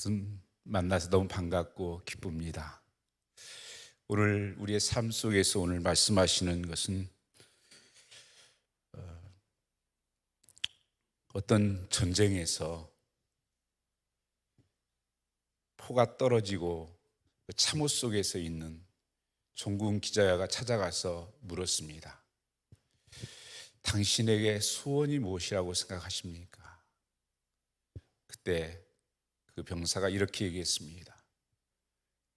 우선 만나서 너무 반갑고 기쁩니다. 오늘 우리의 삶 속에서 오늘 말씀하시는 것은 어떤 전쟁에서 포가 떨어지고 그 참호 속에서 있는 종군 기자가 찾아가서 물었습니다. 당신에게 소원이 무엇이라고 생각하십니까? 그때 그 병사가 이렇게 얘기했습니다.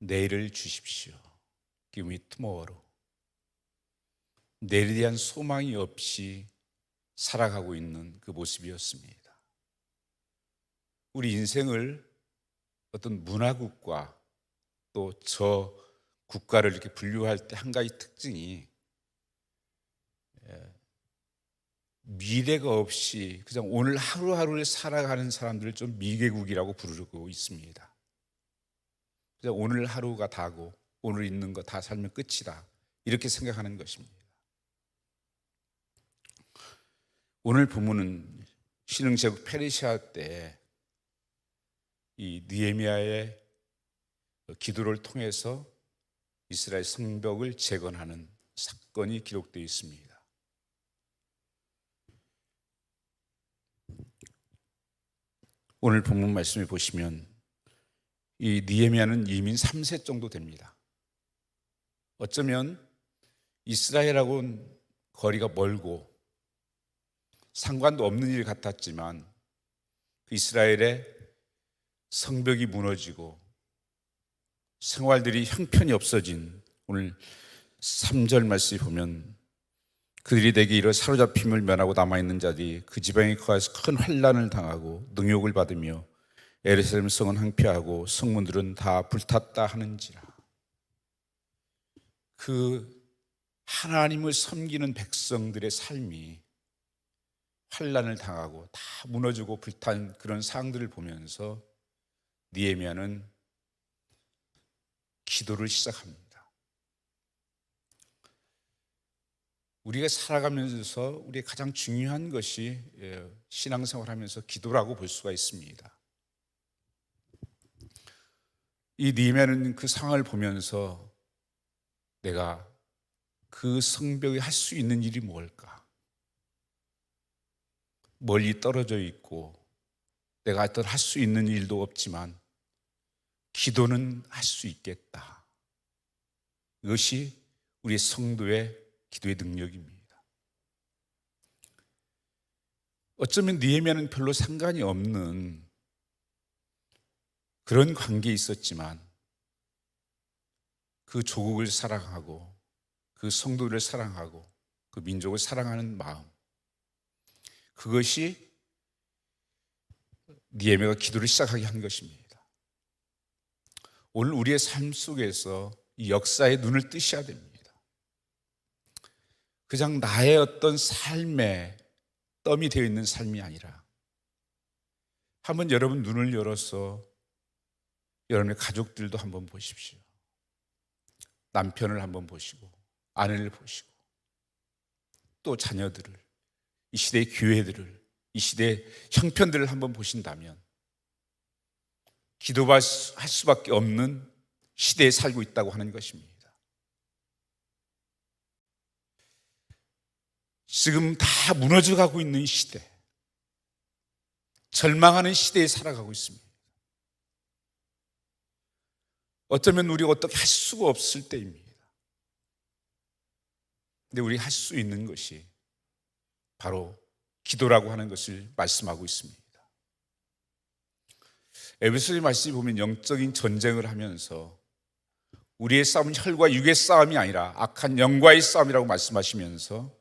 내일을 주십시오. Give me tomorrow. 내일에 대한 소망이 없이 살아가고 있는 그 모습이었습니다. 우리 인생을 어떤 문화국가 또 저 국가를 이렇게 분류할 때 한 가지 특징이 미래가 없이 그냥 오늘 하루하루를 살아가는 사람들을 좀 미개국이라고 부르고 있습니다. 그냥 오늘 하루가 다고 오늘 있는 거 다 살면 끝이다 이렇게 생각하는 것입니다. 오늘 본문은 신흥제국 페르시아 때 이 느헤미야의 기도를 통해서 이스라엘 성벽을 재건하는 사건이 기록되어 있습니다. 오늘 본문 말씀을 보시면 이 느헤미야는 이민 3세 정도 됩니다. 어쩌면 이스라엘하고는 거리가 멀고 상관도 없는 일 같았지만 그 이스라엘의 성벽이 무너지고 생활들이 형편이 없어진 오늘 3절 말씀을 보면 그들이 내게 이르러 사로잡힘을 면하고 남아있는 자들이 그 지방에 거하여서 큰 환난을 당하고 능욕을 받으며 예루살렘 성은 황폐하고 성문들은 다 불탔다 하는지라. 그 하나님을 섬기는 백성들의 삶이 환난을 당하고 다 무너지고 불탄 그런 상황들을 보면서 느헤미야는 기도를 시작합니다. 우리가 살아가면서 우리의 가장 중요한 것이 신앙생활하면서 기도라고 볼 수가 있습니다. 이 느헤미야는 그 상황을 보면서 내가 그 성벽에 할 수 있는 일이 뭘까? 멀리 떨어져 있고 내가 어떤 할 수 있는 일도 없지만 기도는 할 수 있겠다. 이것이 우리 성도의 기도의 능력입니다. 어쩌면 느헤미야는 별로 상관이 없는 그런 관계에 있었지만 그 조국을 사랑하고 그 성도를 사랑하고 그 민족을 사랑하는 마음, 그것이 느헤미야가 기도를 시작하게 한 것입니다. 오늘 우리의 삶 속에서 이 역사의 눈을 뜨셔야 됩니다. 그냥 나의 어떤 삶에 덤이 되어 있는 삶이 아니라 한번 여러분 눈을 열어서 여러분의 가족들도 한번 보십시오. 남편을 한번 보시고 아내를 보시고 또 자녀들을, 이 시대의 교회들을, 이 시대의 형편들을 한번 보신다면 기도할 수밖에 없는 시대에 살고 있다고 하는 것입니다. 지금 다 무너져가고 있는 시대, 절망하는 시대에 살아가고 있습니다. 어쩌면 우리가 어떻게 할 수가 없을 때입니다. 근데 우리 할 수 있는 것이 바로 기도라고 하는 것을 말씀하고 있습니다. 에베소서 말씀을 보면 영적인 전쟁을 하면서 우리의 싸움은 혈과 육의 싸움이 아니라 악한 영과의 싸움이라고 말씀하시면서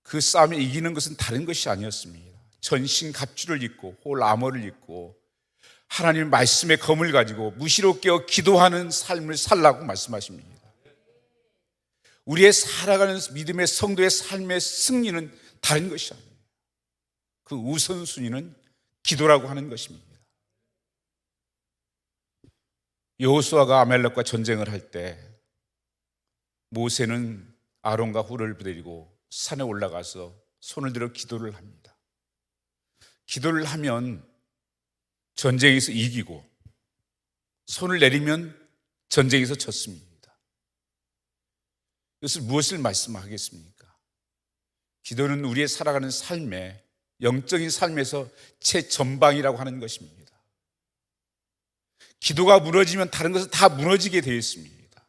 그 싸움에 이기는 것은 다른 것이 아니었습니다. 전신 갑주를 입고 홀 아머를 입고 하나님의 말씀의 검을 가지고 무시로 깨어 기도하는 삶을 살라고 말씀하십니다. 우리의 살아가는 믿음의 성도의 삶의 승리는 다른 것이 아니에요. 그 우선순위는 기도라고 하는 것입니다. 여호수아가 아말렉과 전쟁을 할 때 모세는 아론과 훌을 데리고 산에 올라가서 손을 들어 기도를 합니다. 기도를 하면 전쟁에서 이기고 손을 내리면 전쟁에서 졌습니다. 이것을 무엇을 말씀하겠습니까? 기도는 우리의 살아가는 삶에, 영적인 삶에서 최전방이라고 하는 것입니다. 기도가 무너지면 다른 것은 다 무너지게 되어 있습니다.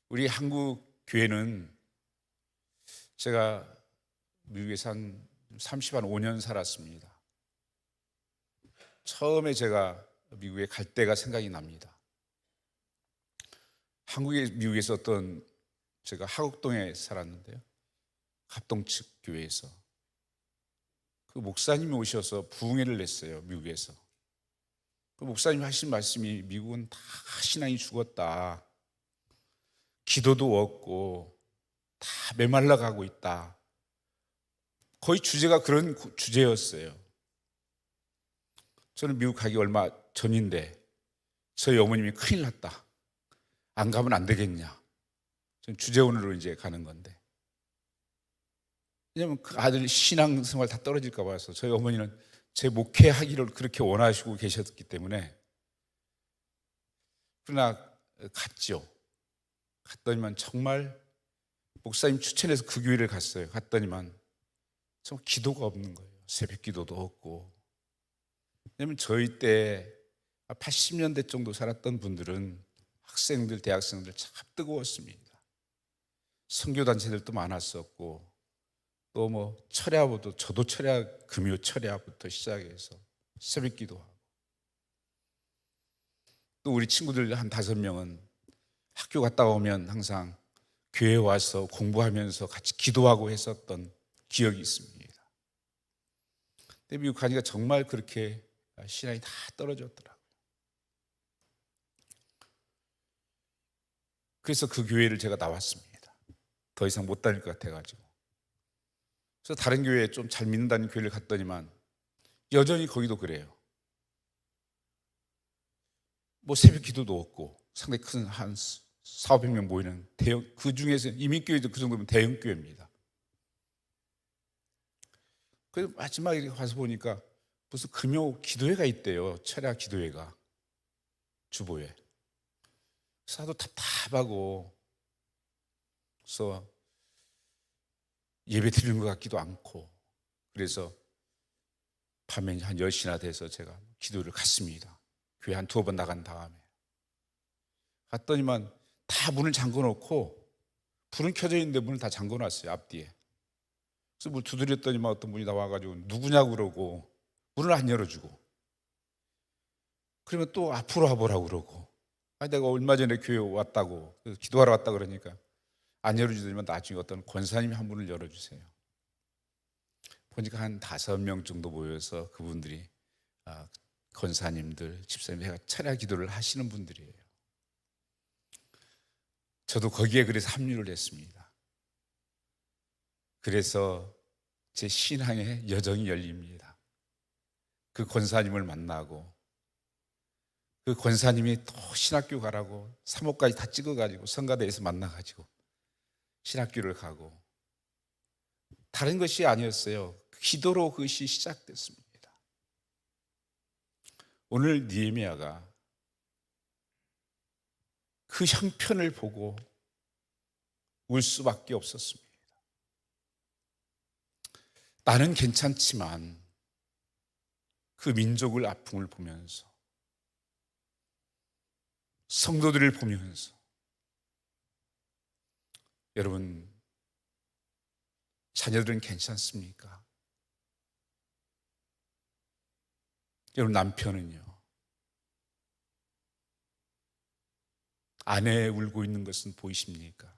우리 한국 교회는, 제가 미국에서 한 35년 살았습니다. 처음에 제가 미국에 갈 때가 생각이 납니다. 미국에서 제가 하곡동에 살았는데요, 합동 측 교회에서 그 목사님이 오셔서 부흥회를 냈어요. 미국에서 그 목사님이 하신 말씀이, 미국은 다 신앙이 죽었다, 기도도 없고 다 메말라 가고 있다. 거의 주제가 그런 주제였어요. 저는 미국 가기 얼마 전인데 저희 어머님이 큰일 났다, 안 가면 안 되겠냐. 저는 주재원으로 이제 가는 건데, 왜냐하면 그 아들 신앙생활 다 떨어질까 봐서 저희 어머니는 제 목회하기를 그렇게 원하시고 계셨기 때문에. 그러나 갔죠. 갔더니만 정말 목사님 추천해서 그 교회를 갔어요. 갔더니만 정말 기도가 없는 거예요. 새벽 기도도 없고. 왜냐하면 저희 때 80년대 정도 살았던 분들은, 학생들, 대학생들 참 뜨거웠습니다. 선교단체들도 많았었고, 또 뭐 철야부도, 저도 금요 철야부터 시작해서 새벽 기도하고, 또 우리 친구들 한 5명은 학교 갔다 오면 항상 교회 와서 공부하면서 같이 기도하고 했었던 기억이 있습니다. 근데 미국 가니까 정말 그렇게 신앙이 다 떨어졌더라고요. 그래서 그 교회를 제가 나왔습니다. 더 이상 못 다닐 것 같아가지고. 그래서 다른 교회에 좀 잘 믿는다는 교회를 갔더니만 여전히 거기도 그래요. 뭐 새벽 기도도 없고, 상당히 큰 한 400명 모이는 대형, 그 중에서 이민교회도 그 정도면 대형교회입니다. 그래서 마지막에 가서 보니까 무슨 금요 기도회가 있대요. 철야 기도회가, 주보에. 사도 답답하고, 그래서 예배 드리는 것 같기도 않고, 그래서 밤에 한 10시나 돼서 제가 기도를 갔습니다. 교회 한 2번 나간 다음에 갔더니만 다 문을 잠궈놓고, 불은 켜져 있는데 문을 다 잠궈놨어요, 앞뒤에. 그래서 문 두드렸더니만 어떤 분이 나와가지고 누구냐고 그러고 문을 안 열어주고, 그러면 또 앞으로 와보라고 그러고, 내가 얼마 전에 교회 왔다고, 기도하러 왔다 그러니까 안 열어주더니만 나중에 어떤 권사님이 한 문을 열어주세요. 보니까 한 5명 정도 모여서 그분들이 권사님들, 집사님들 철야 기도를 하시는 분들이에요. 저도 거기에 그래서 합류를 했습니다. 그래서 제 신앙의 여정이 열립니다. 그 권사님을 만나고, 그 권사님이 또 신학교 가라고 3호까지 다 찍어가지고 성가대에서 만나가지고 신학교를 가고, 다른 것이 아니었어요. 기도로 그것이 시작됐습니다. 오늘 느헤미야가 그 형편을 보고 울 수밖에 없었습니다. 나는 괜찮지만 그 민족을 아픔을 보면서, 성도들을 보면서, 여러분, 자녀들은 괜찮습니까? 여러분, 남편은요? 아내 울고 있는 것은 보이십니까?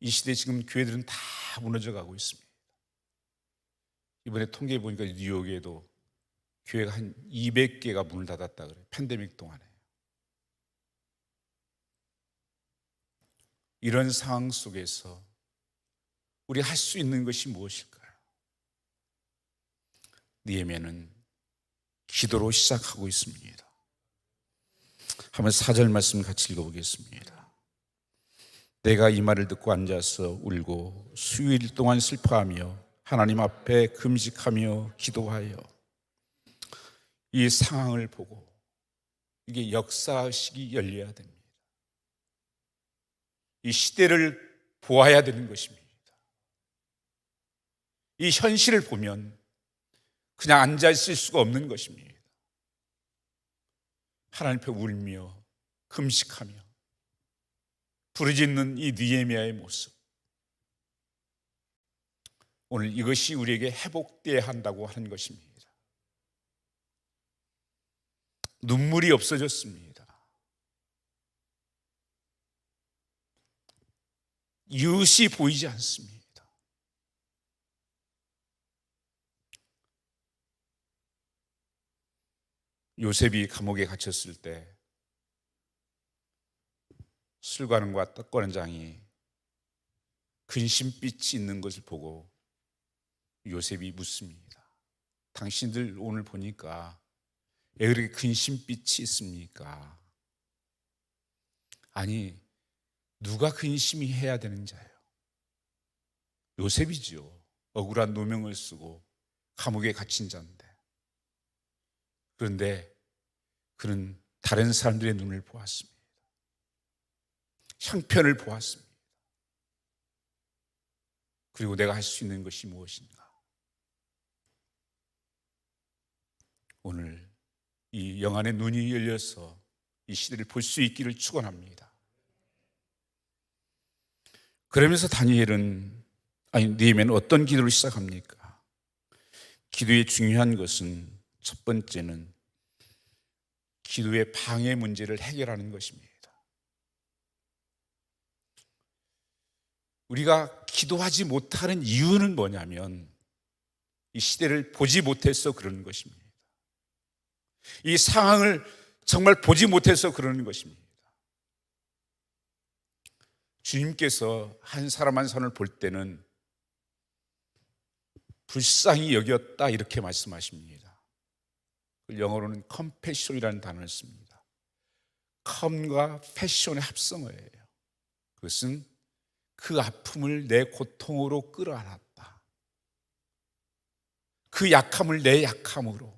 이 시대에 지금 교회들은 다 무너져 가고 있습니다. 이번에 통계해 보니까 뉴욕에도 교회가 한 200개가 문을 닫았다 그래요. 팬데믹 동안에. 이런 상황 속에서 우리 할 수 있는 것이 무엇일까요? 느헤미야는 기도로 시작하고 있습니다. 한번 4절 말씀 같이 읽어보겠습니다. 내가 이 말을 듣고 앉아서 울고 수일 동안 슬퍼하며 하나님 앞에 금식하며 기도하여 이 상황을 보고 이게 역사식이 열려야 됩니다. 이 시대를 보아야 되는 것입니다. 이 현실을 보면 그냥 앉아 있을 수가 없는 것입니다. 하나님 앞에 울며 금식하며 부르짖는 이 느헤미야의 모습, 오늘 이것이 우리에게 회복되어야 한다고 하는 것입니다. 눈물이 없어졌습니다. 이웃이 보이지 않습니다. 요셉이 감옥에 갇혔을 때 술관원과 떡관원장이 근심빛이 있는 것을 보고 요셉이 묻습니다. 당신들 오늘 보니까 왜 그렇게 근심빛이 있습니까? 아니, 누가 근심이 해야 되는 자예요? 요셉이죠. 억울한 누명을 쓰고 감옥에 갇힌 자인데. 그런데 그는 다른 사람들의 눈을 보았습니다. 형편을 보았습니다. 그리고 내가 할 수 있는 것이 무엇인가? 오늘 이 영안의 눈이 열려서 이 시대를 볼 수 있기를 축원합니다. 그러면서 느헤미야는 어떤 기도를 시작합니까? 기도의 중요한 것은 첫 번째는 기도의 방해 문제를 해결하는 것입니다. 우리가 기도하지 못하는 이유는 뭐냐면 이 시대를 보지 못해서 그러는 것입니다. 이 상황을 정말 보지 못해서 그러는 것입니다. 주님께서 한 사람 한 사람을 볼 때는 불쌍히 여겼다 이렇게 말씀하십니다. 영어로는 compassion이라는 단어를 씁니다. com과 passion의 합성어예요. 그것은 그 아픔을 내 고통으로 끌어안았다. 그 약함을 내 약함으로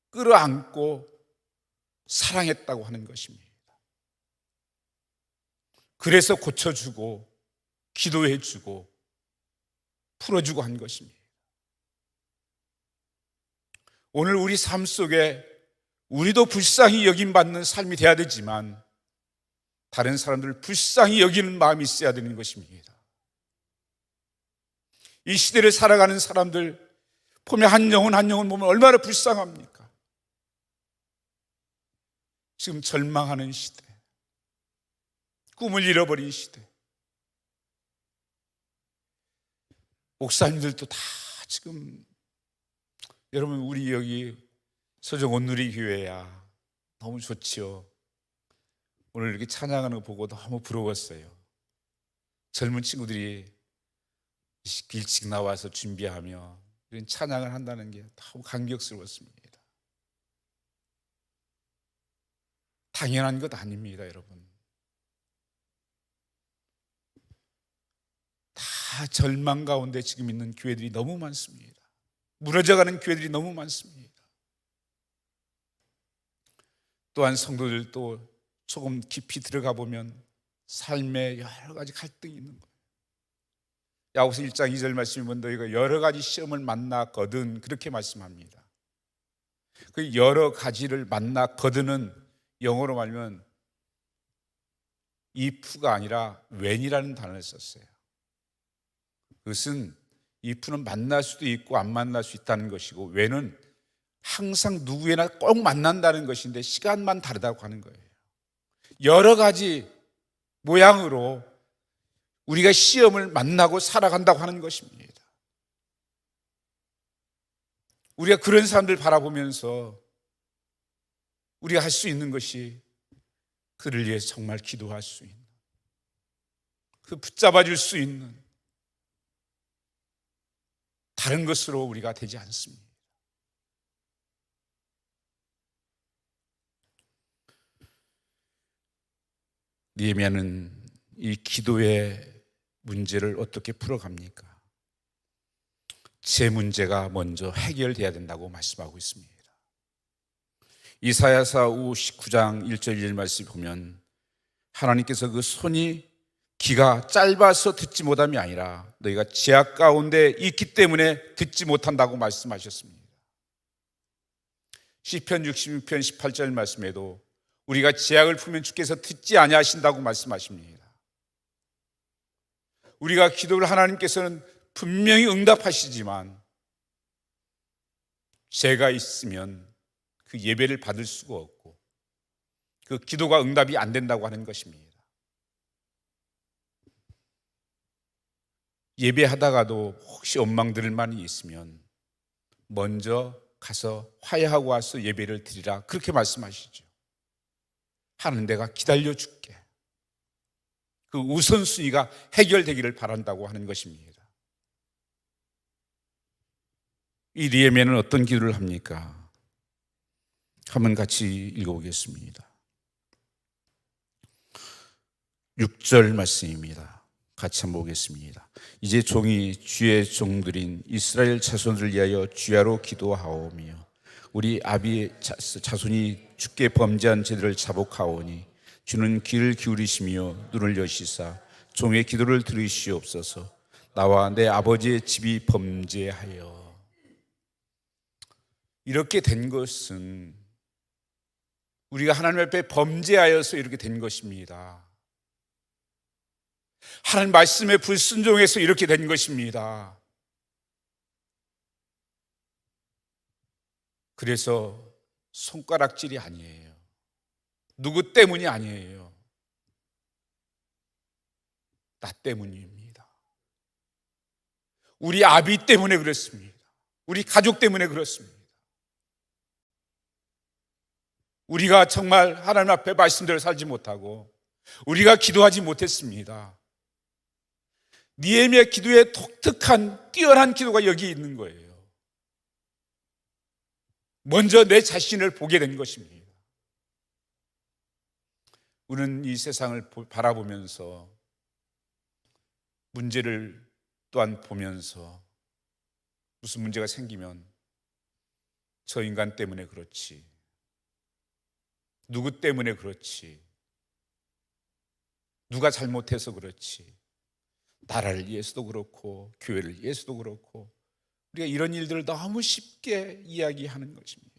끌어안고 사랑했다고 하는 것입니다. 그래서 고쳐주고 기도해주고 풀어주고 한 것입니다. 오늘 우리 삶 속에 우리도 불쌍히 여김받는 삶이 되어야 되지만 다른 사람들을 불쌍히 여기는 마음이 있어야 되는 것입니다. 이 시대를 살아가는 사람들 보면 한 영혼 보면 얼마나 불쌍합니까? 지금 절망하는 시대, 꿈을 잃어버린 시대, 목사님들도 다 지금, 여러분 우리 여기 서정 온누리 교회야 너무 좋지요. 오늘 이렇게 찬양하는 거 보고 너무 부러웠어요. 젊은 친구들이 일찍 나와서 준비하며 이런 찬양을 한다는 게 너무 감격스러웠습니다. 당연한 것 아닙니다, 여러분. 다 절망 가운데 지금 있는 교회들이 너무 많습니다. 무너져가는 교회들이 너무 많습니다. 또한 성도들도 조금 깊이 들어가 보면 삶에 여러 가지 갈등이 있는 거예요. 야고보서 1장 2절 말씀이 보면 너희가 여러 가지 시험을 만나거든 그렇게 말씀합니다. 그 여러 가지를 만나거든은 영어로 말하면 if가 아니라 when이라는 단어를 썼어요. 그것은 if는 만날 수도 있고 안 만날 수 있다는 것이고 when은 항상 누구에나 꼭 만난다는 것인데 시간만 다르다고 하는 거예요. 여러 가지 모양으로 우리가 시험을 만나고 살아간다고 하는 것입니다. 우리가 그런 사람들 바라보면서 우리가 할 수 있는 것이 그를 위해서 정말 기도할 수 있는, 그 붙잡아 줄 수 있는, 다른 것으로 우리가 되지 않습니다. 느헤미야는 이 기도의 문제를 어떻게 풀어갑니까? 제 문제가 먼저 해결돼야 된다고 말씀하고 있습니다. 이사야서 59장 1절 2절 말씀 보면 하나님께서 그 손이 귀가 짧아서 듣지 못함이 아니라 너희가 죄악 가운데 있기 때문에 듣지 못한다고 말씀하셨습니다. 시편 66편 18절 말씀에도 우리가 죄악을 풀면 주께서 듣지 아니하신다고 말씀하십니다. 우리가 기도를 하나님께서는 분명히 응답하시지만 죄가 있으면 그 예배를 받을 수가 없고 그 기도가 응답이 안 된다고 하는 것입니다. 예배하다가도 혹시 원망들을 많이 있으면 먼저 가서 화해하고 와서 예배를 드리라, 그렇게 말씀하시죠. 하는 내가 기다려줄게. 그 우선순위가 해결되기를 바란다고 하는 것입니다. 이 느헤미야는 어떤 기도를 합니까? 한번 같이 읽어보겠습니다. 6절 말씀입니다. 같이 한번 보겠습니다. 이제 종이 주의 종들인 이스라엘 자손을 위하여 주야로 기도하오며 우리 아비의 자손이 주께 범죄한 죄들을 자복하오니 주는 귀를 기울이시며 눈을 여시사 종의 기도를 들으시옵소서. 나와 내 아버지의 집이 범죄하여. 이렇게 된 것은 우리가 하나님 앞에 범죄하여서 이렇게 된 것입니다. 하나님 말씀에 불순종해서 이렇게 된 것입니다. 그래서 손가락질이 아니에요. 누구 때문이 아니에요. 나 때문입니다. 우리 아비 때문에 그렇습니다. 우리 가족 때문에 그렇습니다. 우리가 정말 하나님 앞에 말씀대로 살지 못하고 우리가 기도하지 못했습니다. 느헤미야 기도에 독특한 뛰어난 기도가 여기 있는 거예요. 먼저 내 자신을 보게 된 것입니다. 우리는 이 세상을 바라보면서 문제를 또한 보면서 무슨 문제가 생기면 저 인간 때문에 그렇지, 누구 때문에 그렇지, 누가 잘못해서 그렇지, 나라를 위해서도 그렇고 교회를 위해서도 그렇고 우리가 이런 일들을 너무 쉽게 이야기하는 것입니다.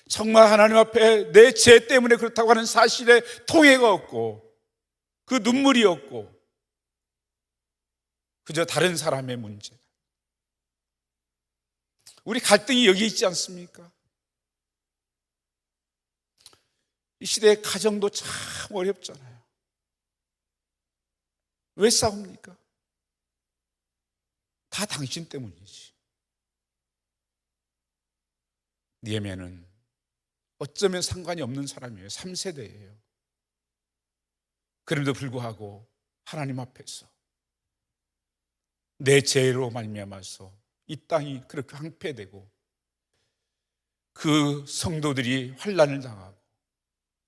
정말 하나님 앞에 내 죄 때문에 그렇다고 하는 사실에 통해가 없고 그 눈물이 없고 그저 다른 사람의 문제. 우리 갈등이 여기 있지 않습니까? 이 시대의 가정도 참 어렵잖아요. 왜 싸웁니까? 다 당신 때문이지. 느헤미야는 어쩌면 상관이 없는 사람이에요. 3세대예요. 그럼에도 불구하고 하나님 앞에서 내 죄로 말미암아서 이 땅이 그렇게 황폐되고 그 성도들이 환난을 당하고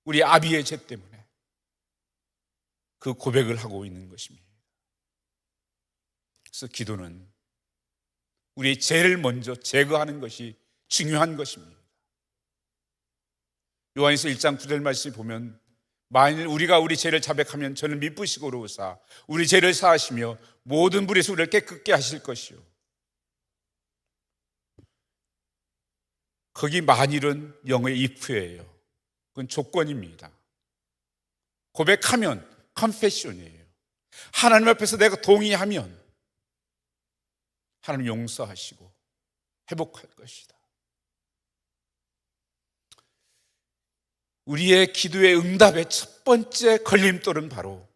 우리 아비의 죄 때문에 그 고백을 하고 있는 것입니다. 그래서 기도는 우리의 죄를 먼저 제거하는 것이 중요한 것입니다. 요한일서 1장 9절 말씀을 보면 만일 우리가 우리 죄를 자백하면 저는 미쁘시고 의로우사 우리 죄를 사하시며 모든 불에서 우리를 깨끗게 하실 것이요. 거기 만일은 영어의 if예요. 그건 조건입니다. 고백하면 confession이에요. 하나님 앞에서 내가 동의하면 하나님 용서하시고 회복할 것이다. 우리의 기도의 응답의 첫 번째 걸림돌은 바로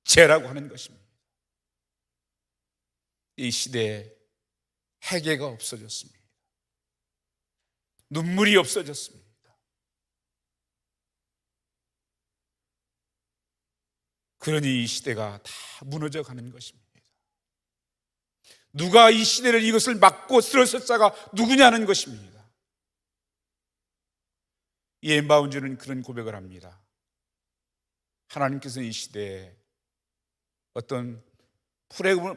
죄라고 하는 것입니다. 이 시대에 회개가 없어졌습니다. 눈물이 없어졌습니다. 그러니 이 시대가 다 무너져 가는 것입니다. 누가 이 시대를 이것을 막고 들어설 자가 누구냐는 것입니다. 이 엠바운즈는 그런 고백을 합니다. 하나님께서 이 시대에 어떤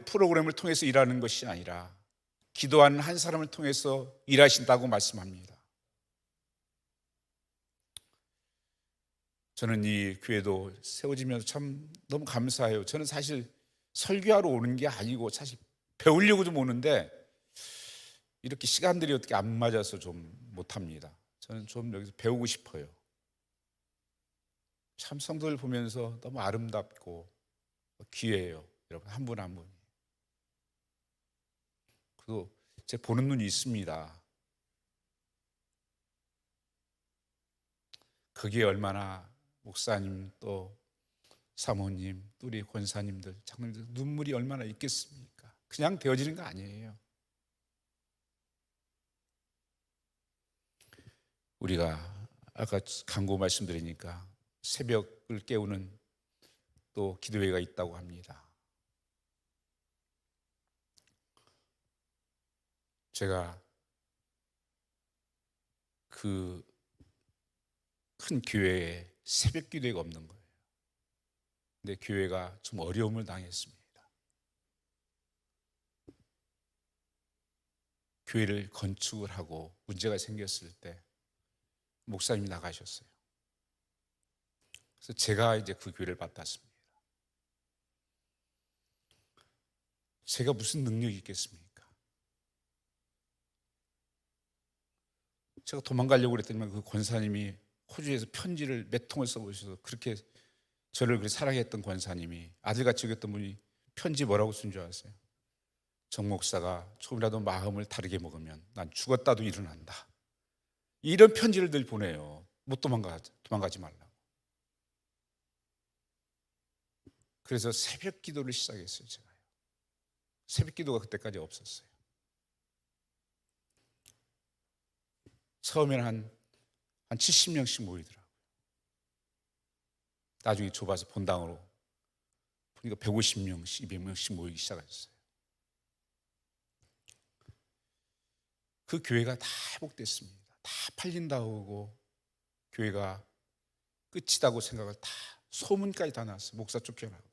프로그램을 통해서 일하는 것이 아니라 기도하는 한 사람을 통해서 일하신다고 말씀합니다. 저는 이 교회도 세워지면서 참 너무 감사해요. 저는 사실 설교하러 오는 게 아니고 사실 배우려고 좀 오는데 이렇게 시간들이 어떻게 안 맞아서 좀 못합니다. 저는 좀 여기서 배우고 싶어요. 참 성도들 보면서 너무 아름답고 귀해요. 여러분 한 분 한 분이. 그리고 제 보는 눈이 있습니다. 그게 얼마나 목사님 또 사모님 또 우리 권사님들 장로님들 눈물이 얼마나 있겠습니까? 그냥 되어지는 거 아니에요. 우리가 아까 강구 말씀드리니까 새벽을 깨우는 또 기도회가 있다고 합니다. 제가 그 큰 교회에 새벽 기도회가 없는 거예요. 근데 교회가 좀 어려움을 당했습니다. 교회를 건축을 하고 문제가 생겼을 때 목사님이 나가셨어요. 그래서 제가 이제 그 교회를 맡았습니다. 제가 무슨 능력이 있겠습니까? 제가 도망가려고 그랬더니 그 권사님이 호주에서 편지를 몇 통을 써보셔서 그렇게 저를 그렇게 사랑했던 권사님이 아들같이 여겼던 분이 편지 뭐라고 쓴 줄 아세요? 정 목사가 조금이라도 마음을 다르게 먹으면 난 죽었다도 일어난다. 이런 편지를 늘 보내요. 못 도망가지 말라고. 그래서 새벽 기도를 시작했어요. 제가요. 새벽 기도가 그때까지 없었어요. 처음에는 한 70명씩 모이더라고요. 나중에 좁아서 본당으로 보니까 150명씩, 200명씩 모이기 시작했어요. 그 교회가 다 회복됐습니다. 다 팔린다고 하고 교회가 끝이다고 생각을 다 소문까지 다 났어요. 목사 쫓겨나고.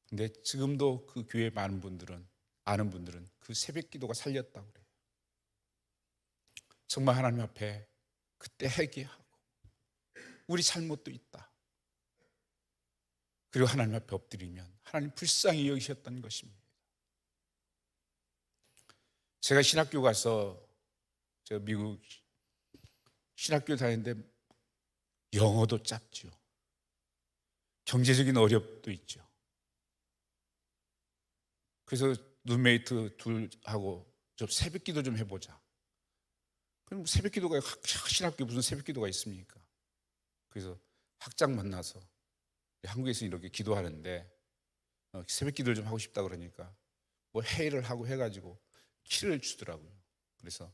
근데 지금도 그 교회 많은 분들은 아는 분들은 그 새벽 기도가 살렸다고 그래요. 정말 하나님 앞에 그때 회개하고 우리 잘못도 있다. 그리고 하나님 앞에 엎드리면 하나님 불쌍히 여기셨던 것입니다. 제가 신학교 가서 제가 미국 신학교 다니는데 영어도 짧죠. 경제적인 어렵도 있죠. 그래서 룸메이트 둘하고 좀 새벽 기도 좀 해보자. 그럼 새벽 기도가 신학교에 무슨 새벽 기도가 있습니까? 그래서 학장 만나서 한국에서 이렇게 기도하는데 새벽 기도를 좀 하고 싶다 그러니까 뭐 회의를 하고 해가지고 키를 주더라고요. 그래서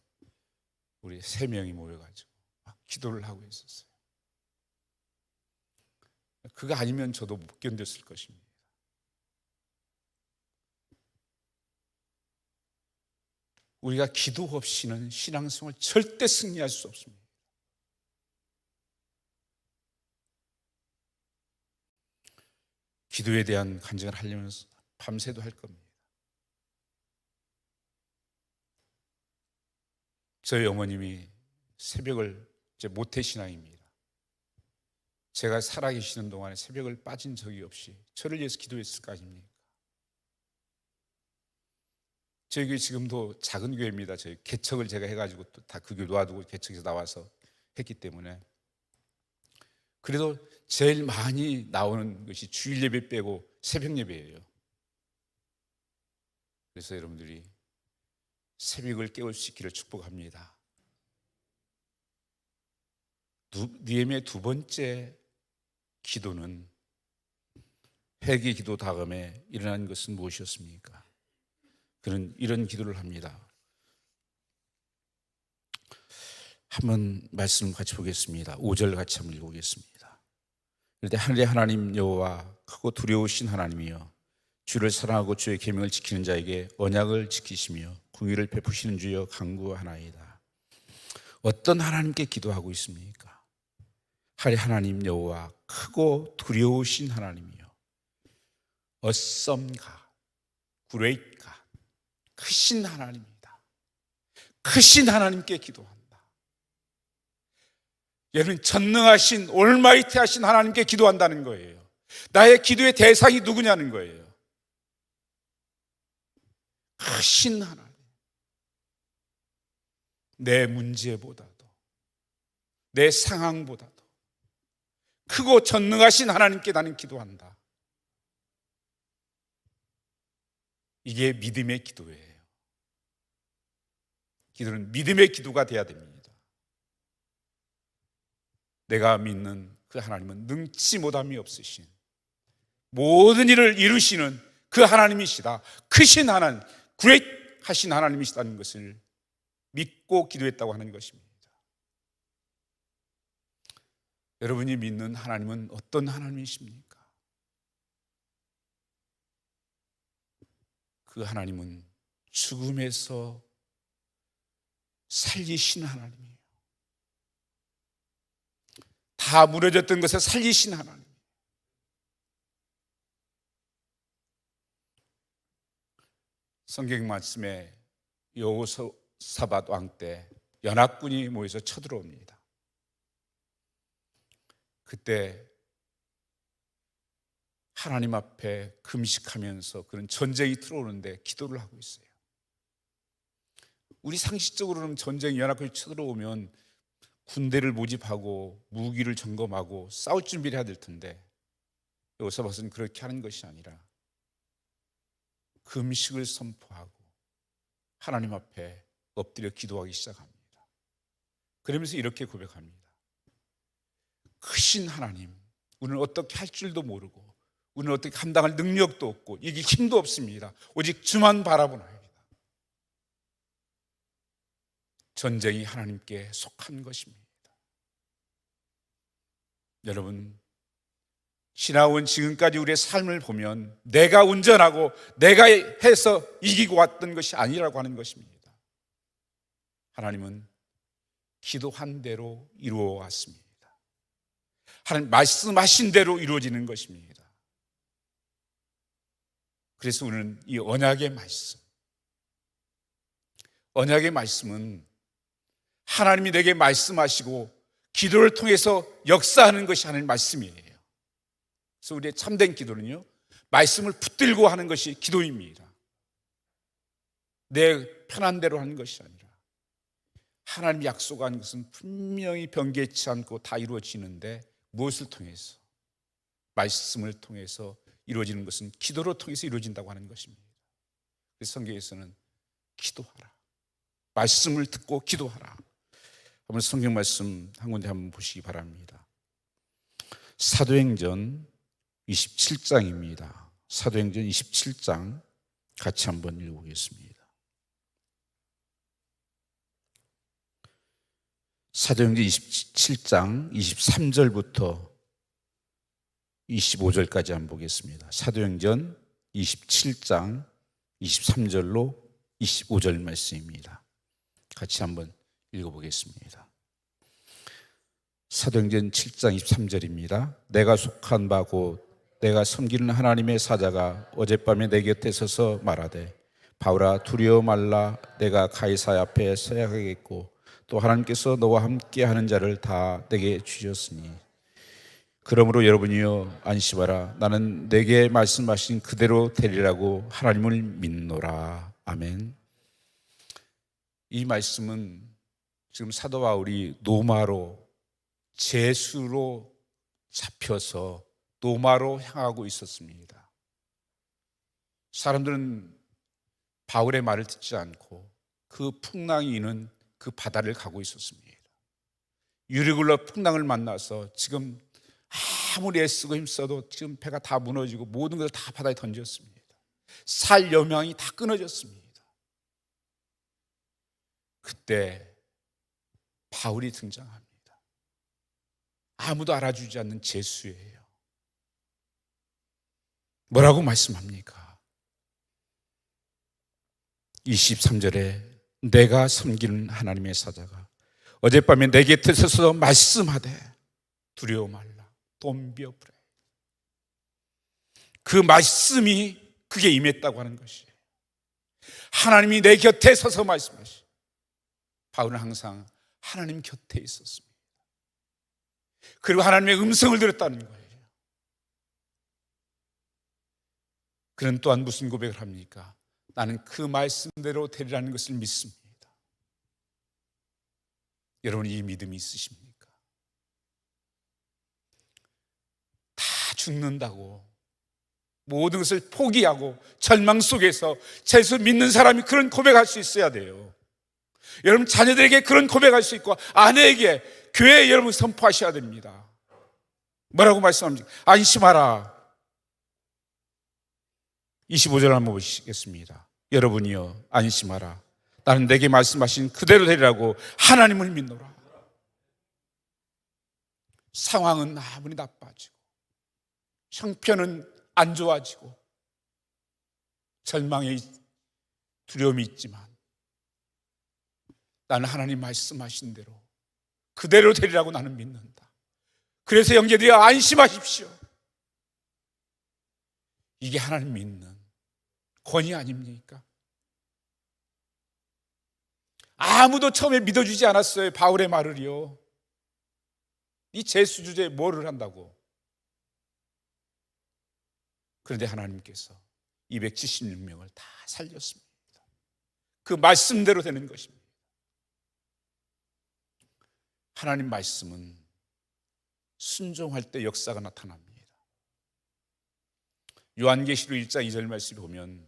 우리 3명이 모여가지고 막 기도를 하고 있었어요. 그거 아니면 저도 못 견뎠을 것입니다. 우리가 기도 없이는 신앙생활 절대 승리할 수 없습니다. 기도에 대한 간증을 하려면 밤새도 할 겁니다. 저희 어머님이 새벽을 이제 모태신앙입니다. 제가 살아계시는 동안에 새벽을 빠진 적이 없이 저를 위해서 기도했을 거 아닙니까? 저희 교회 지금도 작은 교회입니다. 저희 개척을 제가 해가지고 또 다 그 교회 놓아두고 개척해서 나와서 했기 때문에 그래도 제일 많이 나오는 것이 주일 예배 빼고 새벽 예배예요. 그래서 여러분들이 새벽을 깨울 수 있기를 축복합니다. 느헤미야의 두 번째 기도는 회개 기도 다음에 일어난 것은 무엇이었습니까? 그는 이런 기도를 합니다. 한번 말씀 같이 보겠습니다. 5절 같이 한번 읽어보겠습니다. 그런데 하늘의 하나님 여호와 크고 두려우신 하나님이여 주를 사랑하고 주의 계명을 지키는 자에게 언약을 지키시며 궁의를 베푸시는 주여 간구하나이다. 어떤 하나님께 기도하고 있습니까? 하늘의 하나님 여호와 크고 두려우신 하나님이여 Awesome God, Great God, 크신 하나님입니다. 크신 하나님께 기도한다. 여러분, 전능하신 올마이티하신 하나님께 기도한다는 거예요. 나의 기도의 대상이 누구냐는 거예요. 크신 하나님. 내 문제보다도, 내 상황보다도 크고 전능하신 하나님께 나는 기도한다. 이게 믿음의 기도예요. 기도는 믿음의 기도가 돼야 됩니다. 내가 믿는 그 하나님은 능치 못함이 없으신, 모든 일을 이루시는 그 하나님이시다. 크신 하나님, 그레이트하신 하나님이시다는 것을 믿고 기도했다고 하는 것입니다. 여러분이 믿는 하나님은 어떤 하나님이십니까? 그 하나님은 죽음에서 살리신 하나님이에요. 다 무너졌던 것을 살리신 하나님. 성경 말씀에 여호사밧 왕 때 연합군이 모여서 쳐들어옵니다. 그때 하나님 앞에 금식하면서 그런 전쟁이 들어오는데 기도를 하고 있어요. 우리 상식적으로는 전쟁 연합군이 쳐들어오면 군대를 모집하고 무기를 점검하고 싸울 준비를 해야 될 텐데 여호사밧은 그렇게 하는 것이 아니라 금식을 선포하고 하나님 앞에 엎드려 기도하기 시작합니다. 그러면서 이렇게 고백합니다. 크신 하나님, 우리는 어떻게 할 줄도 모르고 우리는 어떻게 감당할 능력도 없고 이길 힘도 없습니다. 오직 주만 바라보나이다. 전쟁이 하나님께 속한 것입니다. 여러분, 신앙은 지금까지 우리의 삶을 보면 내가 운전하고 내가 해서 이기고 왔던 것이 아니라고 하는 것입니다. 하나님은 기도한 대로 이루어 왔습니다. 하나님 말씀하신 대로 이루어지는 것입니다. 그래서 우리는 이 언약의 말씀은 하나님이 내게 말씀하시고 기도를 통해서 역사하는 것이 하나님의 말씀이에요. 그래서 우리의 참된 기도는요, 말씀을 붙들고 하는 것이 기도입니다. 내 편한 대로 하는 것이 아니라 하나님이 약속한 것은 분명히 변개치 않고 다 이루어지는데 무엇을 통해서? 말씀을 통해서 이루어지는 것은 기도로 통해서 이루어진다고 하는 것입니다. 그래서 성경에서는 기도하라, 말씀을 듣고 기도하라. 한번 성경 말씀 한 군데 한번 보시기 바랍니다. 사도행전 27장입니다. 사도행전 27장 같이 한번 읽어보겠습니다. 사도행전 27장 23절부터 25절까지 한번 보겠습니다. 사도행전 27장 23절로 25절 말씀입니다. 같이 한번 읽어보겠습니다. 사도행전 7장 23절입니다. 내가 속한 바 곧 내가 섬기는 하나님의 사자가 어젯밤에 내 곁에 서서 말하되 바울아 두려워 말라. 내가 가이사 앞에 서야 하겠고 또 하나님께서 너와 함께 하는 자를 다 내게 주셨으니 그러므로 여러분이여 안심하라. 나는 내게 말씀하신 그대로 되리라고 하나님을 믿노라. 아멘. 이 말씀은 지금 사도 바울이 노마로 제수로 잡혀서 노마로 향하고 있었습니다. 사람들은 바울의 말을 듣지 않고 그 풍랑이 있는 그 바다를 가고 있었습니다. 유리굴로 풍랑을 만나서 지금 아무리 애쓰고 힘써도 지금 배가 다 무너지고 모든 것을 다 바다에 던졌습니다. 살 여명이 다 끊어졌습니다. 그때 바울이 등장합니다. 아무도 알아주지 않는 제수예요. 뭐라고 말씀합니까? 23절에 내가 섬기는 하나님의 사자가 어젯밤에 내 곁에 서서 말씀하되 두려워 말라. Don't be afraid. 그 말씀이 그게 임했다고 하는 것이에요. 하나님이 내 곁에 서서 말씀하시. 바울은 항상 하나님 곁에 있었습니다. 그리고 하나님의 음성을 들었다는 거예요. 그는 또한 무슨 고백을 합니까? 나는 그 말씀대로 되리라는 것을 믿습니다. 여러분, 이 믿음이 있으십니까? 다 죽는다고 모든 것을 포기하고 절망 속에서 재수 믿는 사람이 그런 고백할 수 있어야 돼요. 여러분, 자녀들에게 그런 고백할 수 있고 아내에게, 교회에 여러분 선포하셔야 됩니다. 뭐라고 말씀합니까? 안심하라. 25절 한번 보시겠습니다. 여러분이여 안심하라. 나는 내게 말씀하신 그대로 되리라고 하나님을 믿노라. 상황은 아무리 나빠지고 형편은 안 좋아지고 절망의 두려움이 있지만 나는 하나님 말씀하신 대로 그대로 되리라고 나는 믿는다. 그래서 형제들이 안심하십시오. 이게 하나님 믿는 권위 아닙니까? 아무도 처음에 믿어주지 않았어요. 바울의 말을요. 이 재수 주제에 뭐를 한다고. 그런데 하나님께서 276명을 다 살렸습니다. 그 말씀대로 되는 것입니다. 하나님 말씀은 순종할 때 역사가 나타납니다. 요한계시록 1장 2절 말씀을 보면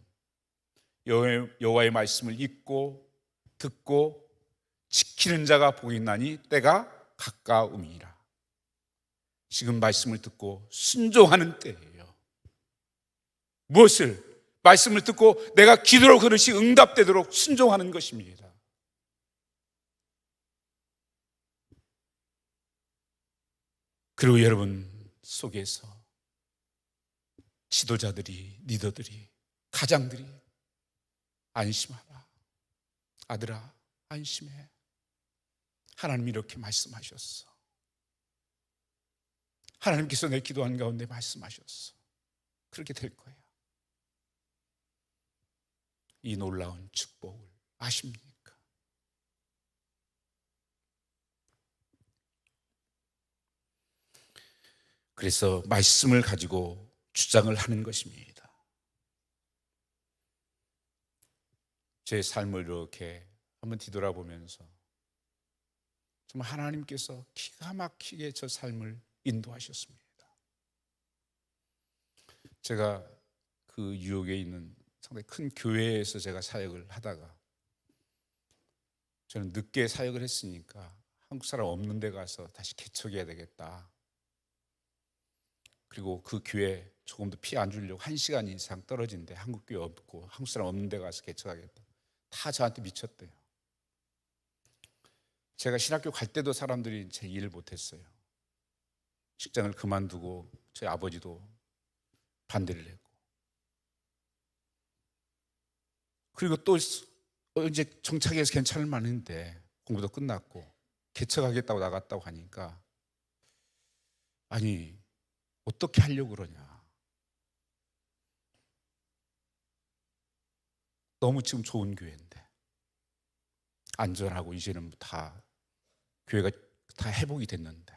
여호와의 말씀을 읽고 듣고 지키는 자가 복이 있나니 때가 가까움이라. 지금 말씀을 듣고 순종하는 때예요. 무엇을? 말씀을 듣고 내가 기도로 그릇이 응답되도록 순종하는 것입니다. 그리고 여러분 속에서 지도자들이, 리더들이, 가장들이 안심하라. 아들아 안심해. 하나님이 이렇게 말씀하셨어. 하나님께서 내 기도한 가운데 말씀하셨어. 그렇게 될 거야. 이 놀라운 축복을 아십니까? 그래서 말씀을 가지고 주장을 하는 것입니다. 제 삶을 이렇게 한번 뒤돌아보면서 정말 하나님께서 기가 막히게 저 삶을 인도하셨습니다. 제가 그 뉴욕에 있는 상당히 큰 교회에서 제가 사역을 하다가 저는 늦게 사역을 했으니까 한국 사람 없는 데 가서 다시 개척해야 되겠다. 그리고 그 교회 조금 더 피해 안 주려고 1시간 이상 떨어진데 한국 교회 없고 한국 사람 없는 데 가서 개척하겠다. 다 저한테 미쳤대요. 제가 신학교 갈 때도 사람들이 제 일을 못했어요. 직장을 그만두고 저희 아버지도 반대를 했고, 그리고 또 이제 정착해서 괜찮을 만한데 공부도 끝났고 개척하겠다고 나갔다고 하니까 아니 어떻게 하려고 그러냐. 너무 지금 좋은 교회인데 안전하고 이제는 다 교회가 다 회복이 됐는데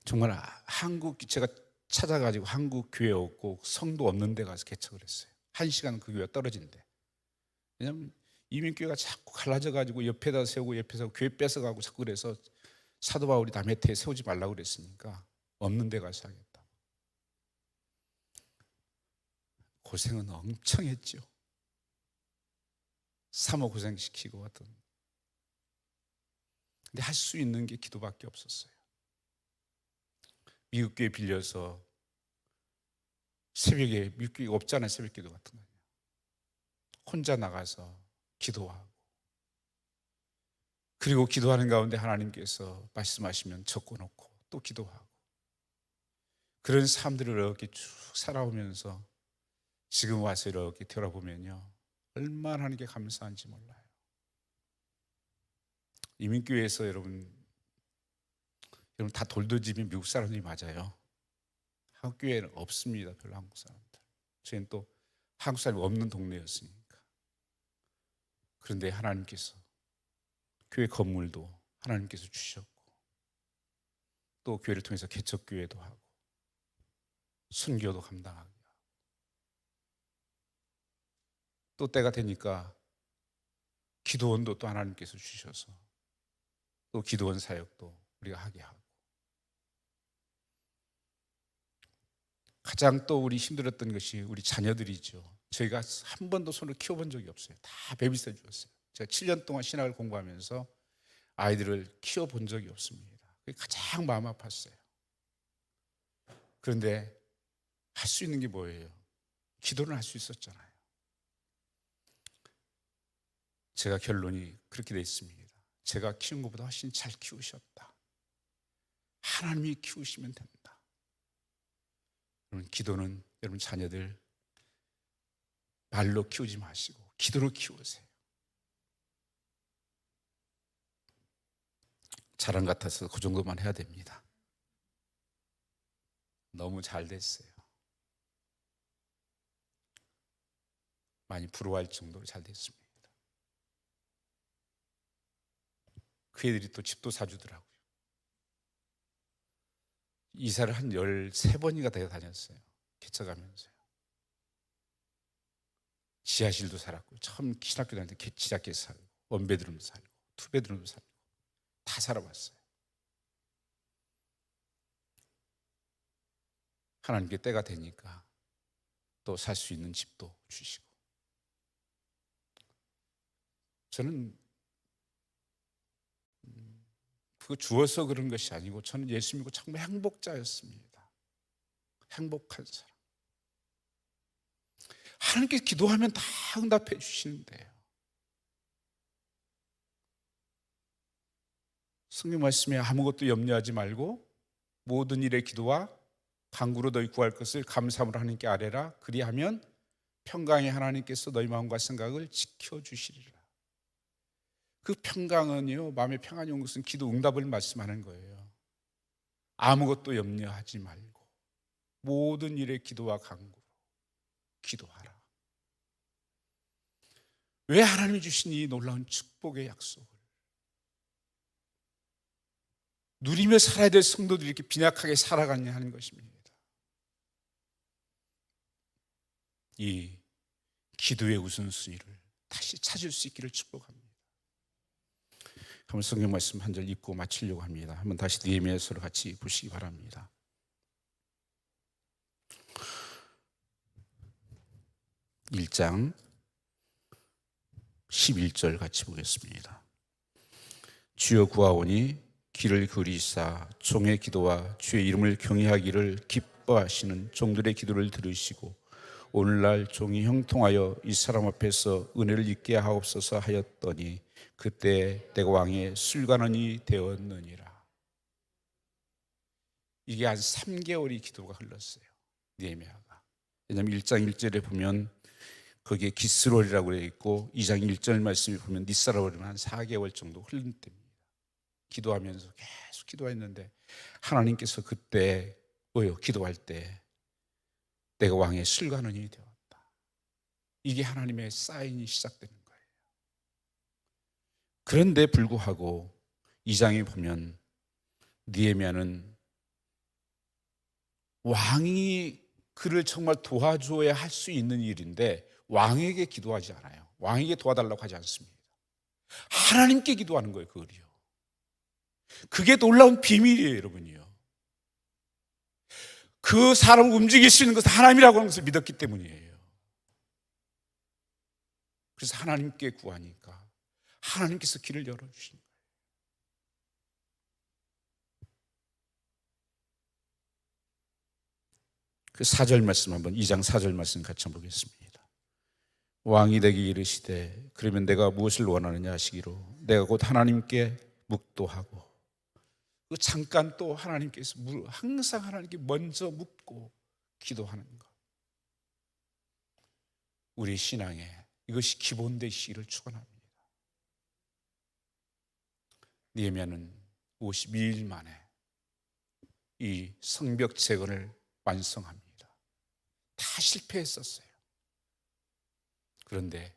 정말 한국 제가 찾아가지고 한국 교회 없고 성도 없는 데 가서 개척을 했어요. 1시간 그 교회가 떨어진대. 왜냐하면 이민교회가 자꾸 갈라져가지고 옆에다 세우고 옆에서 교회 뺏어가고 자꾸 그래서 사도 바울이 다메트에 세우지 말라고 그랬으니까 없는 데 가서 하겠다. 고생은 엄청 했죠. 사모 고생시키고 하던. 근데 할 수 있는 게 기도밖에 없었어요. 미국 교회 빌려서 새벽에 미국 교회 없잖아요. 새벽 기도 같은 거. 혼자 나가서 기도하고, 그리고 기도하는 가운데 하나님께서 말씀하시면 적어놓고 또 기도하고, 그런 삶들을 이렇게 쭉 살아오면서 지금 와서 이렇게 돌아보면요 얼마나 하나님께 감사한지 몰라요. 이민교회에서 여러분 다 돌도집이 미국 사람들이 맞아요. 한국 교회는 없습니다. 별로 한국 사람들. 저희는 또 한국 사람이 없는 동네였으니까. 그런데 하나님께서 교회 건물도 하나님께서 주셨고, 또 교회를 통해서 개척교회도 하고 순교도 감당하게 하고, 또 때가 되니까 기도원도 또 하나님께서 주셔서 또 기도원 사역도 우리가 하게 하고, 가장 또 우리 힘들었던 것이 우리 자녀들이죠. 저희가 한 번도 손을 키워본 적이 없어요. 다 베이비시터 주었어요. 제가 7년 동안 신학을 공부하면서 아이들을 키워본 적이 없습니다. 그게 가장 마음 아팠어요. 그런데 할 수 있는 게 뭐예요? 기도는 할 수 있었잖아요. 제가 결론이 그렇게 돼 있습니다. 제가 키운 것보다 훨씬 잘 키우셨다. 하나님이 키우시면 된다. 여러분, 기도는 여러분 자녀들 말로 키우지 마시고 기도로 키우세요. 자랑 같아서 그 정도만 해야 됩니다. 너무 잘 됐어요. 많이 부러워할 정도로 잘 됐습니다. 그 애들이 또 집도 사주더라고요. 이사를 한 13번인가 되어 다녔어요. 개척하면서요. 지하실도 살았고, 처음 신학교 다닐 때 지하실에 살고, 원베드룸도 살고, 투베드룸도 살고 다 살아봤어요. 하나님께 때가 되니까 또 살 수 있는 집도 주시고, 저는 그거 주어서 그런 것이 아니고 저는 예수 믿고 정말 행복자였습니다. 행복한 사람. 하나님께 기도하면 다 응답해 주시는데요. 성경 말씀에 아무것도 염려하지 말고 모든 일에 기도와 간구로 너희 구할 것을 감사함으로 하나님께 아뢰라. 그리하면 평강의 하나님께서 너희 마음과 생각을 지켜주시리라. 그 평강은요, 마음의 평안이 온 것은 기도 응답을 말씀하는 거예요. 아무것도 염려하지 말고 모든 일에 기도와 간구로 기도하라. 왜 하나님이 주신 이 놀라운 축복의 약속을 누리며 살아야 될 성도들이 이렇게 빈약하게 살아가냐 하는 것입니다. 이 기도의 우선순위를 다시 찾을 수 있기를 축복합니다. 한번 성경 말씀 한 절 읽고 마치려고 합니다. 한번 다시 느헤미야서를 같이 보시기 바랍니다. 1장 11절 같이 보겠습니다. 주여 구하오니 귀를 기울이사 종의 기도와 주의 이름을 경외하기를 기뻐하시는 종들의 기도를 들으시고 오늘날 종이 형통하여 이 사람 앞에서 은혜를 입게 하옵소서 하였더니 그때 내가 왕의 술관원이 되었느니라. 이게 한 3개월이 기도가 흘렀어요. 느헤미야가. 왜냐하면 1장 1절에 보면 거기에 기스롤이라고 되어 있고 2장 1절 말씀에 보면 니사라고 한 4개월 정도 흘린 때입니다. 기도하면서 계속 기도했는데 하나님께서 그때 뭐요? 기도할 때 내가 왕의 술관원이 되었다. 이게 하나님의 사인이 시작되는 거예요. 그런데 불구하고 2장에 보면 느헤미야는 왕이 그를 정말 도와줘야 할 수 있는 일인데 왕에게 기도하지 않아요. 왕에게 도와달라고 하지 않습니다. 하나님께 기도하는 거예요. 그걸요. 그게 놀라운 비밀이에요, 여러분이요. 그 사람을 움직일 수 있는 것은 하나님이라고 하는 것을 믿었기 때문이에요. 그래서 하나님께 구하니까 하나님께서 길을 열어주신 거예요. 그 4절 말씀 한번 2장 4절 말씀 같이 한번 보겠습니다. 왕이 내게 이르시되 그러면 내가 무엇을 원하느냐 하시기로 내가 곧 하나님께 묵도하고 그 잠깐 또 하나님께서 항상 하나님께 먼저 묻고 기도하는 것. 우리 신앙에 이것이 기본 되시기를 축원합니다. 느헤미야는 52일 만에 이 성벽 재건을 완성합니다. 다 실패했었어요. 그런데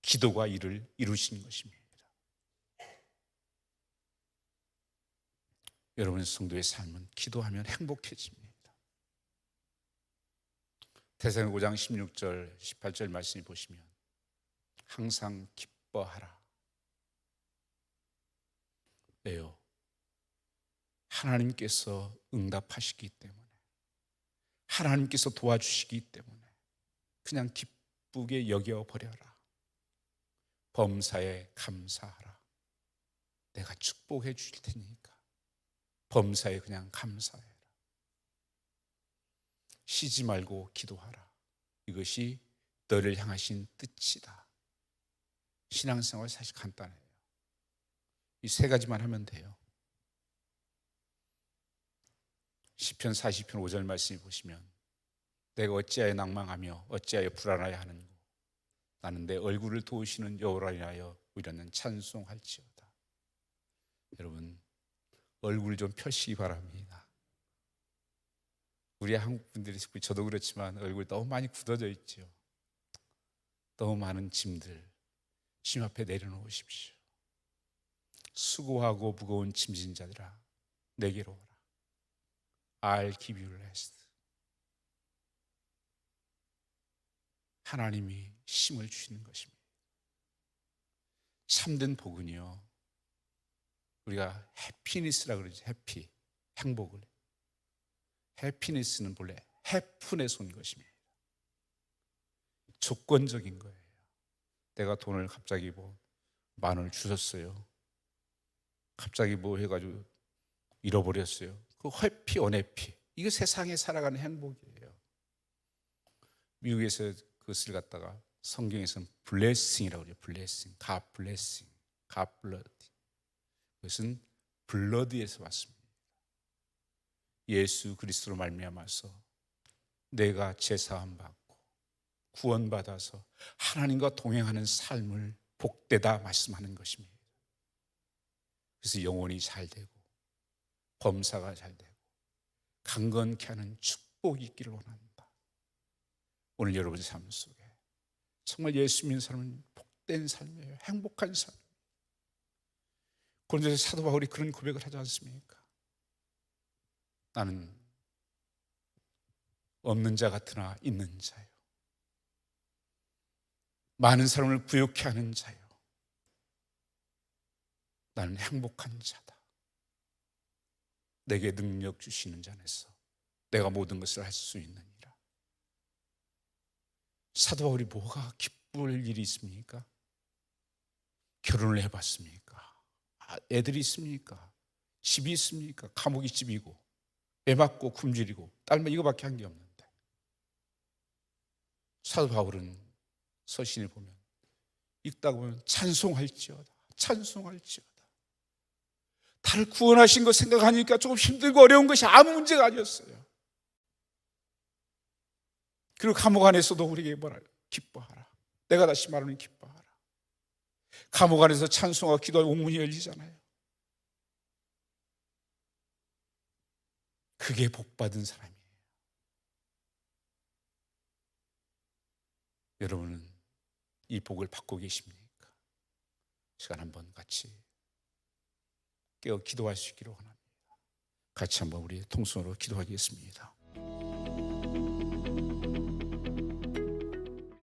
기도가 이를 이루신 것입니다. 여러분 성도의 삶은 기도하면 행복해집니다. 데살로니가 5장 16절 18절 말씀을 보시면 항상 기뻐하라. 왜요? 하나님께서 응답하시기 때문에, 하나님께서 도와주시기 때문에 그냥 기쁘게 여겨버려라. 범사에 감사하라. 내가 축복해 주실 테니까 범사에 그냥 감사해라. 쉬지 말고 기도하라. 이것이 너를 향하신 뜻이다. 신앙생활 사실 간단해요. 이 세 가지만 하면 돼요. 시편 40편 5절 말씀을 보시면 내가 어찌하여 낭망하며 어찌하여 불안하여 하는고 나는 내 얼굴을 도우시는 여호와를 인하여 우리는 찬송할지어다. 여러분 얼굴 좀 펴시기 바랍니다. 우리 한국 분들이, 저도 그렇지만 얼굴 너무 많이 굳어져 있죠. 너무 많은 짐들 주님 앞에 내려놓으십시오. 수고하고 무거운 짐진 자들아 내게로 오라. I'll give you rest. 하나님이 힘을 주시는 것입니다. 참된 복은요, 우리가 해피니스라고 그러죠. 해피, 행복을. 해피니스는 본래 해픈에서 온 것입니다. 조건적인 거예요. 내가 돈을 갑자기 10,000원을 주셨어요. 갑자기 해가지고 잃어버렸어요. 그 해피, 언해피. 이거 세상에 살아가는 행복이에요. 미국에서 그것을 갖다가 성경에서는 블레싱이라고 그래요. 블레싱, God blessing, God blood. 그것은 블러드에서 왔습니다. 예수 그리스도로 말미암아서 내가 제사함 받고 구원받아서 하나님과 동행하는 삶을 복되다 말씀하는 것입니다. 그래서 영혼이 잘 되고 범사가 잘 되고 강건케 하는 축복이 있기를 원한다. 오늘 여러분 삶 속에 정말 예수 믿는 사람은 복된 삶이에요. 행복한 삶. 그런데 사도 바울이 그런 고백을 하지 않습니까? 나는 없는 자 같으나 있는 자요. 많은 사람을 부욕해 하는 자요. 나는 행복한 자다. 내게 능력 주시는 자 안에서 내가 모든 것을 할 수 있느니라. 사도 바울이 뭐가 기쁠 일이 있습니까? 결혼을 해봤습니까? 애들이 있습니까? 집이 있습니까? 감옥이 집이고 애 맞고 굶주리고 딸만 이거밖에 한 게 없는데, 사도 바울은 서신을 보면 읽다 보면 찬송할지어다, 찬송할지어다. 나를 구원하신 거 생각하니까 조금 힘들고 어려운 것이 아무 문제가 아니었어요. 그리고 감옥 안에서도 우리에게 뭐라 기뻐하라. 내가 다시 말하는 기뻐하라. 감옥 안에서 찬송과 기도와 옥문이 열리잖아요. 그게 복받은 사람이에요. 여러분은 이 복을 받고 계십니까? 시간 한번 같이 깨어 기도할 수 있기를 원합니다. 같이 한번 우리 통성으로 기도하겠습니다.